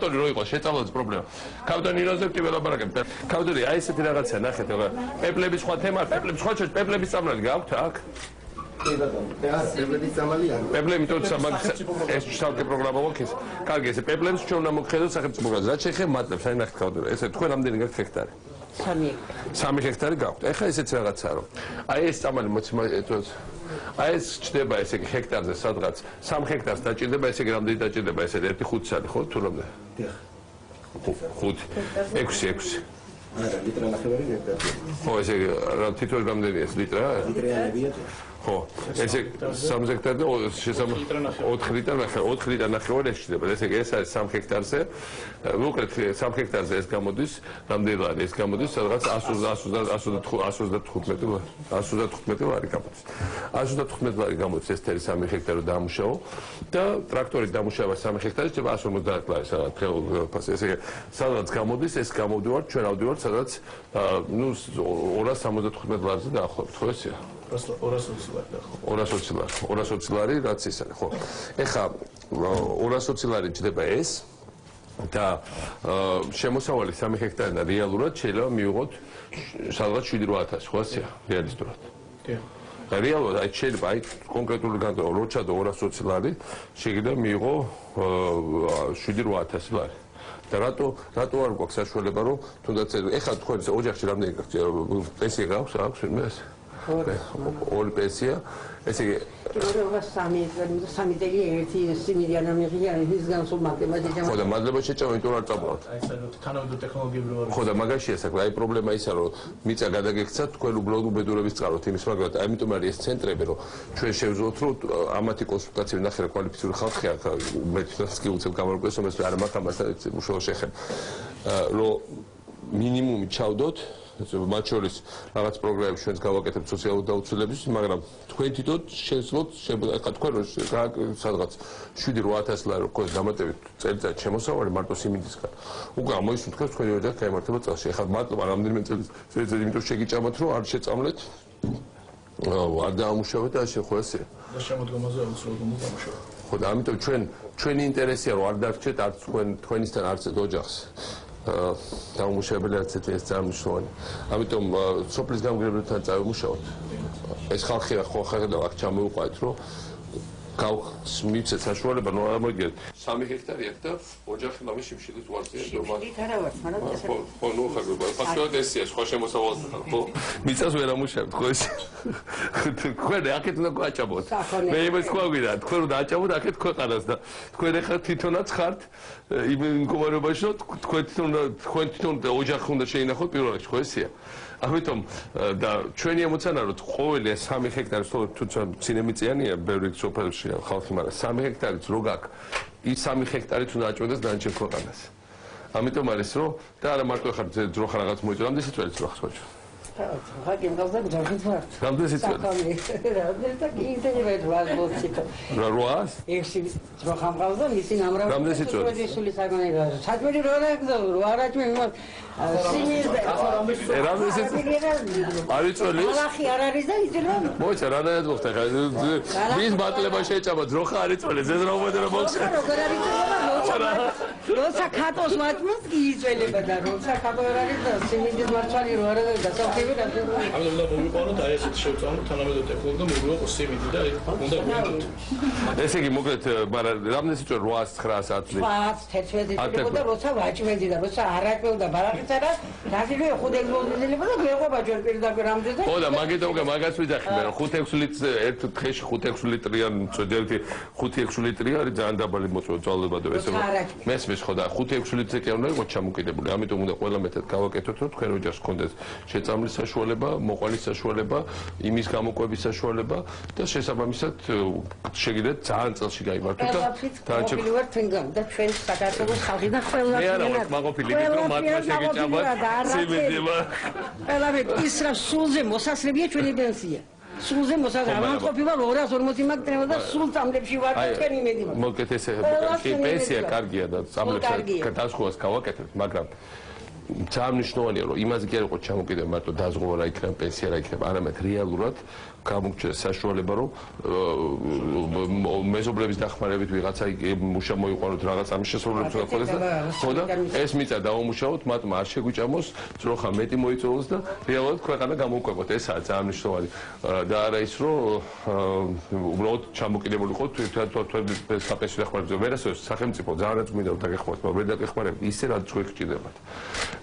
ფაქტორი რო იყოს შეწავლოს პრობლემა. ქავდანი როზექტი ველაპარაკებთ. ქავდანი აი ესეთი რაღაცა ნახეთ, პეპლების სხვა თემა, პეპლების სხვა ჩო პეპლების წამალი გაქვთ აქ? პეპლები თორე ეს შალკე პროგრამა მოქეს. კარგი, ესე პეპლებს ჩვენ უნდა მოგხედოთ სახელმწიფო პროგრამაზე. რაც შეეხება მატლებს, აი ნახეთ ქავდანი. ესე თქვენ რამდენი გაქვთ ჰექტარი? 3 ჰექტარი გაქვთ. ეხლა ესეც რაღაცაა რომ აი ეს წამალი აი ეს ჩდება ესე იგი ჰექტარზე სადღაც 3 ჰექტარს დაჭირდება, ესე იგი რამდენი დაჭირდება ესე 1.5 სალი ხო თუ რამდენი? 6 არა ლიტრა ნახევარი ჰექტარი. ხო ესე იგი თითოეულ რამდენია ეს ლიტრა? ლიტრიანებია. ხო ესე 3 ჰექტარი და 4 ლიტრი ნახევარი ეს ჩდება. ესე იგი ეს არის 3 ჰექტარზე. მოკლედ 3 ჰექტარზე ეს გამოდის რამდენი ლარი? ეს გამოდის სადღაც 135 ლარი გამოდის. 135 ლარი გამოდის ეს 3 ჰექტარი დაამუშავო და ტრაქტორით დამუშავა 3 ჰექტარი შეიძლება 150 ლარი სადღაც ესე იგი სადღაც გამოდის ეს გამოვდივართ ჩვენ ავდივართ სადღაც 275 ლარზე დაახლოებით ხო ესეა? 220 ლარი რაც ის არის ხო ეხა 220 ლარი ჯდება ეს და შემოსავალი 3 ჰექტარი და რეალურად შეიძლება მივიღოთ სადღაც 7-8000 ხო ასეა რეალისტურად რეალურად აი შეიძლება აი კონკრეტული განტოლა რო ჩადო 220 ლარი შეიძლება მიიღო 7-8000 ლარი და რატო არ გვაქვს საშუალება რომ თუნდაც ეხლა თქვენ ოჯახში რამდენი გაქვთ პენსია გაქვს ვინმეს ორი პენსია ესე იგი სამი მილიონი მიღია ის განსულ მათემატიკა ხო და მადლობა შეჭამ იმიტომ არ წაბრალთ აი საერთოდ თანამედროვე ტექნოლოგიები ხო და მაგაშია საქმე აი პრობლემა ისა რომ მიწა გადაგექცათ თქვენ უბრალოდ უბედურების წყაროთ იმის მაგრამ ამიტომ არის ეს ცენტრები რომ ჩვენ შევძლოთ რომ ამათი კონსულტაციები ნახე რა კვალიფიციური ხალხია მე თვითონაც კი უცებ გამარკვევს რომ ეს არ მაქვს ამასთან უშუალო შეხება რომ მინიმუმი ჩავდოთ მათ შორის რაღაც პროგრამებს ჩვენს გავაკეთებთ სოციალურ დაუცველებისთვის, მაგრამ თქვენ თვითონ შეძლოთ ხა თქვენ სადღაც 7-8000 ლარი როქოს დამატებით წელიწად შემოსავალი მარტო სიმინდისგან. უკვე ამოისუნთქებს თქვენი ოჯახი გაემართება წელში. ეხლა მადლობა რამდენიმე წელიწად იმიტომ შეგიჭამოთ რომ არ შეწამლეთ არ დაამუშავეთ და ხო ესე. და შემოდგომაზე აუცილებლად უნდა დამუშავოთ. ხო და ამიტომ ჩვენი ინტერესია რომ არ დარჩეთ არც თქვენისთან არც ოჯახს. დაუმუშავებელი არც ეს წარმოსვალი. ამიტომ სოფლის გამგრელებთან წავიმუშავოთ. ეს ხალხი ხო ხედავ აქ ჩამოვიყვანეთ რომ მიცეთ საშუალება ნუ არ მოგიგეთ 3 ჰექტარი აქვს და ოჯახი ლამის შიმშილით ვარწია დობა. ხო ნუ ხაგობა ფაქტობრივად ესეა სხვა შემოსავალს ხო მიწას ვერ ამუშავებთ ხო ეს თქვენ აქეთ უნდა გააჭამოთ მე იმას ყვავიდა თქვენ უნდა აჭამოთ აქეთ ქვეყანას და თქვენ ახლა თვითონაც ხართ იმ მდგომარეობაში რომ თქვენ თვითონ ოჯახი უნდა შეინახოთ პირველ რიგში ხო ესეა ამიტომ და ჩვენი ემოცია რომ ყოველი 3 ჰექტარი თუმცა ცინემიწიანია ბევრი სოფელში ხალხი მაგრამ 3 ჰექტარიც რო გაქვს ის 3 ჰექტარით უნდა აჭმოდეს დანარჩენ ქვეყანას ამიტომ არის რომ და არა მარტო ხარ ძროხა რაღაც მოიწვა რამდენი სიტყვით ძროხა ხო ხაგენ გავზარ ჯარხით ვარ რამდენი სიტყვით რამდენი და ინტერნეტ ვარ მოწითო როას ექსი ძროხა მყავდა მისი ნამრავი რამდენი სიტყვით სული საგონია საქმე რო არაჭმე იმას არიწველი ახი არ არის და იძლევა მოიცა რანაირად მოხდა ხა მის მატლება შეჭამა ძროხა არიწველი ზეზრაობად რომ მოხდა როცა ქატოს მატმოს კი იწველება და როცა ქატო არ არის და სიმინდის მარცვალი რო არ არის დასახები რა ამიტომ უნდა მოვიყვანოთ აი ესეთ შევწავლოთ თანამედროვე ტექნოლოგია მოვიყვანოთ სიმინდი და უნდა გვიდოთ ესე იგი მოკლედ მაგრამ რამდენი სიტყვა 800-900 11 და როცა ვაჭმედი და როცა არ აჭმევდა ბარაკიც არა გაზილი 5-6 მოდელება და გვეყობა ჯერ პირდაპირ ამდენ და ხო და მაგეთო მაგას ვიძახი მე 5-6 ლიტრ ერთ დღეში 5-6 ლიტრიან წოდერთი 5-6 ლიტრი არის ძალიან დაბალი მოწვევა და ესე მესმის ხო და 5-6 ლიტრზე კი უნდა იყოს ჩამოკიდებული ამიტომ უნდა ყველა მეტად გავაკეთოთ რომ თქვენ ოჯახს გქონდეს შეწამლის საშუალება მოყალის საშუალება იმის გამოკვების საშუალება და შესაბამისად შეგიძლიათ ძალიან წელში გაიმართოთ და დააჭერთ ვარ თქვენგან და ჩვენ საქართველოს ხალხი და ყველა მე არა ვარ მაყოფილი რომ მათმა შეგეჭამათ სიმინდება ყველაფერი ის რა სულზე მოსასრებია ჩვენი პენსია სულზე მოსასრებია ამან ყოფილა 240 მაგდრევა და სულ წამლებში ვარ თქვენ იმედი მაქვს მოკეთ ესე პენსია კარგია და წამლებში გადასხობას გავაკეთებთ მაგრამ ძალიან მნიშვნელოვანია რომ იმაზე კი არ იყო ჩამოკიდებული მარტო დაზღვევა რა იქნება პენსია რა იქნება არამედ რეალურად გამოგჩნდეს საშუალება რომ მეზობლების დახმარებით ვიღაცა მუშა მოიყვანოთ რაღაც ამის შესრულებას გქონდეს და ხოდა ეს მიწა დაუმუშაოთ მათმა არ შეგვიჭამოს ძროხა მეტი მოიწოვოს და რეალურად ქვეყანა გამოვკვებოთ ესაა ძალიან მნიშვნელოვანი და არა ის რომ უბრალოდ ჩამოკიდებული ყოთ თვითონ საპენსიო დახმარებაზე ვერასოდეს სახელმწიფო ძალიან წმინდა დაგეხმაროთ მაგრამ ვერ დაგეხმარებით ისე რაც თქვენ გჭირდებათ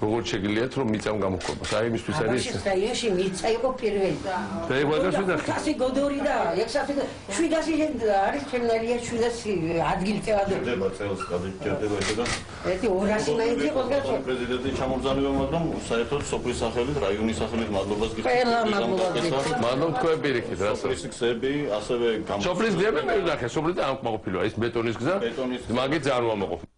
როგორც შეგიძლიათ რომ მიწამ გამოვკვებოს აი იმისთვის არის რაიონში მიწა იყო პირველი და ეგ ხასი გოდორი და 700 არის ჩემნარია 700 ადგილი წევადები. ჭირდება წელს გადაჭირდება ესე და ერთი 200 მაინც იყოს გასულ. პრეზიდენტი ჩამორძანება, მაგრამ საერთოდ სოფლის სახელით, რაიონის სახელით მადლობას გიხდით. ყველა მადლობას გიხდით. მადლობ თქვენ პირიქით რა. სოფლის გზები, ასევე სოფლის გზები მე ვნახე, სოფლის და ამ მოყოფილოა ის ბეტონის გზა. მაგით ძალიან მომაყოფილო.